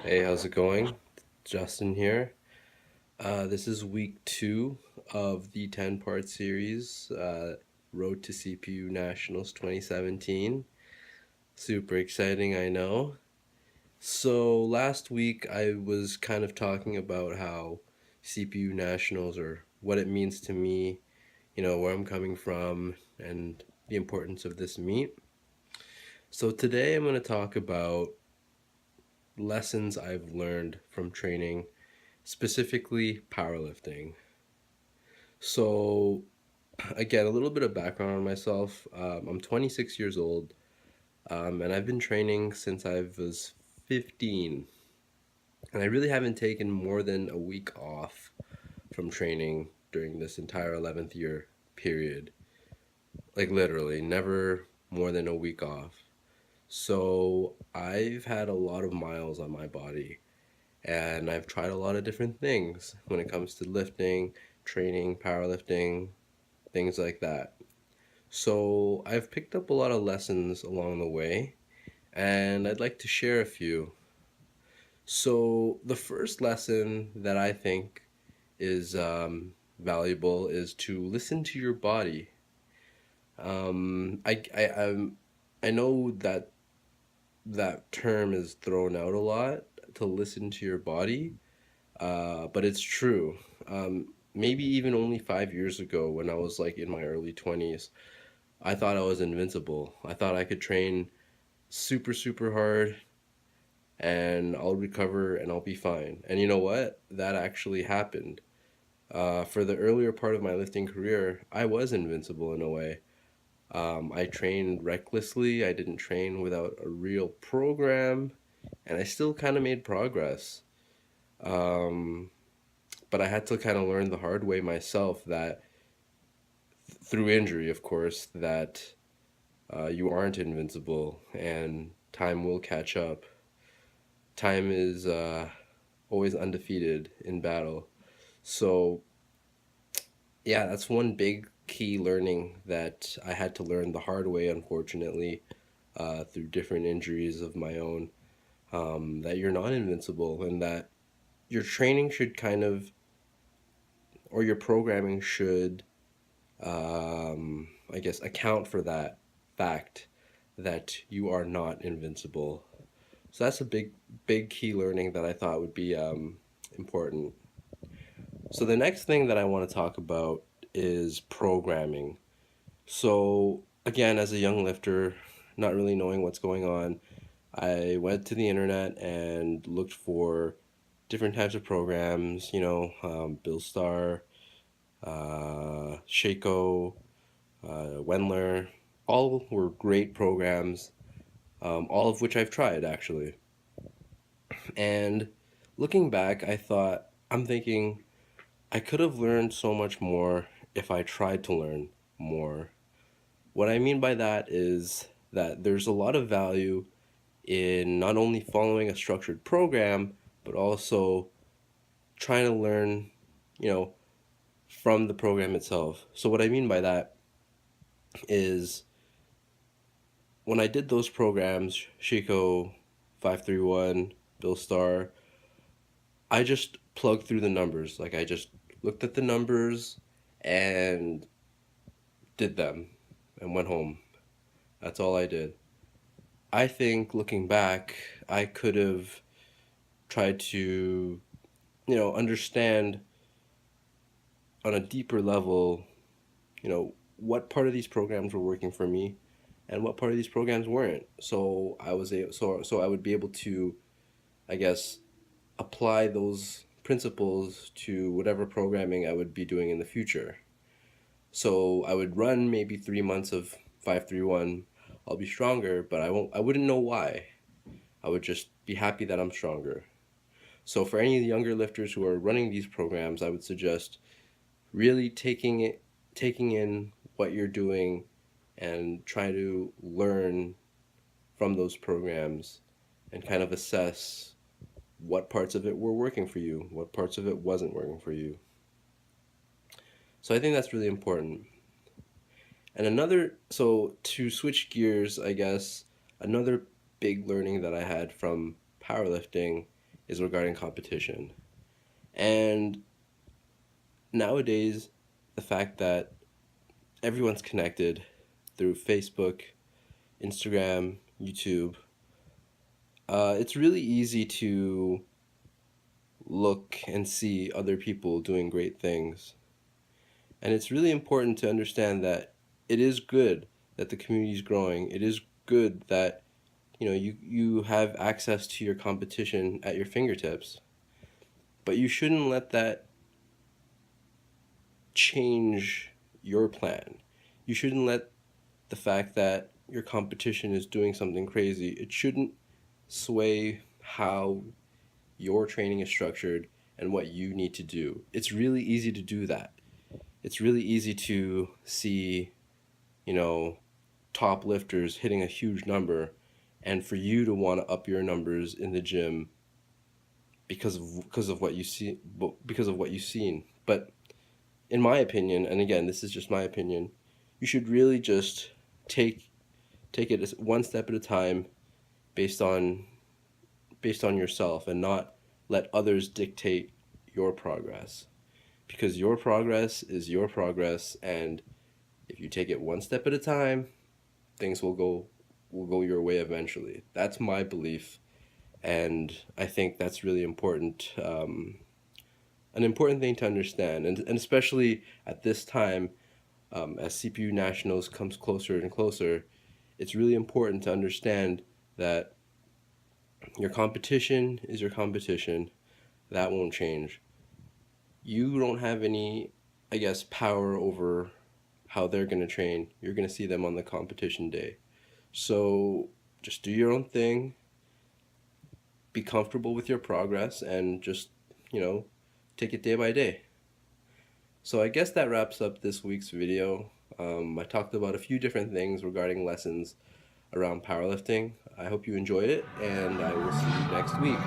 Hey, how's it going? Justin here. This is week two of the 10-part series, Road to CPU Nationals 2017. Super exciting, I know. So, last week I was kind of talking about how CPU Nationals or what it means to me, where I'm coming from, and the importance of this meet. So, today I'm going to talk about lessons I've learned from training, specifically powerlifting. So, again, a little bit of background on myself. I'm 26 years old, and I've been training since I was 15. And I really haven't taken more than a week off from training during this entire 11th year period. Like, literally, never more than a week off. So, I've had a lot of miles on my body, and I've tried a lot of different things when it comes to lifting, training, powerlifting, things like that. So I've picked up a lot of lessons along the way, and I'd like to share a few. So the first lesson that I think is valuable is to listen to your body. I know that that term is thrown out a lot, to listen to your body, but it's true. Maybe even only 5 years ago, when I was like in my early 20s, I thought I was invincible. I thought I could train super, super hard and I'll recover and I'll be fine. And you know what? That actually happened. For the earlier part of my lifting career, I was invincible in a way. I trained recklessly, I didn't train without a real program, and I still kind of made progress. Um, but I had to kind of learn the hard way myself that through injury, of course, that you aren't invincible and time will catch up. Time is always undefeated in battle. So, yeah, that's one big key learning that I had to learn the hard way, unfortunately, through different injuries of my own, that you're not invincible and that your training should kind of, or your programming should, I guess, account for that fact that you are not invincible. So that's a big key learning that I thought would be important. So the next thing that I want to talk about is programming. So again, as a young lifter, not really knowing what's going on, I went to the internet and looked for different types of programs. Bill Star, Shaco, Wendler. All were great programs, all of which I've tried actually. And looking back, I'm thinking I could have learned so much more if I tried to learn more. What I mean by that is that there's a lot of value in not only following a structured program, but also trying to learn, you know, from the program itself. So, what I mean by that is when I did those programs, Chico 531, Bill Star, I just plugged through the numbers. Like, I just looked at the numbers and did them and went home. That's all I did. I think looking back, I could have tried to, understand on a deeper level, what part of these programs were working for me and what part of these programs weren't. So I would be able to, I guess, apply those principles to whatever programming I would be doing in the future. So I would run maybe 3 months of 531. I'll be stronger, but I wouldn't know why. I would just be happy that I'm stronger. So for any younger lifters who are running these programs, I would suggest really taking in what you're doing and try to learn from those programs and kind of assess what parts of it were working for you, what parts of it wasn't working for you. So I think that's really important. And so to switch gears, I guess, another big learning that I had from powerlifting is regarding competition. And nowadays, the fact that everyone's connected through Facebook, Instagram, YouTube, it's really easy to look and see other people doing great things. And it's really important to understand that it is good that the community is growing. It is good that you have access to your competition at your fingertips. But you shouldn't let that change your plan. You shouldn't let the fact that your competition is doing something crazy, it shouldn't sway how your training is structured and what you need to do. It's really easy to do that. It's really easy to see, you know, top lifters hitting a huge number and for you to want to up your numbers in the gym because of what you see, because of what you've seen. But in my opinion, and again, this is just my opinion, you should really just take it as one step at a time based on yourself and not let others dictate your progress, because your progress is your progress, and if you take it one step at a time, things will go your way eventually. That's my belief, and I think that's really important, an important thing to understand, and especially at this time, as CPU Nationals comes closer and closer, it's really important to understand that your competition is your competition. That won't change. You don't have any, I guess, power over how they're going to train. You're going to see them on the competition day. So just do your own thing, be comfortable with your progress, and just, you know, take it day by day. So I guess that wraps up this week's video. I talked about a few different things regarding lessons around powerlifting. I hope you enjoyed it, and I will see you next week.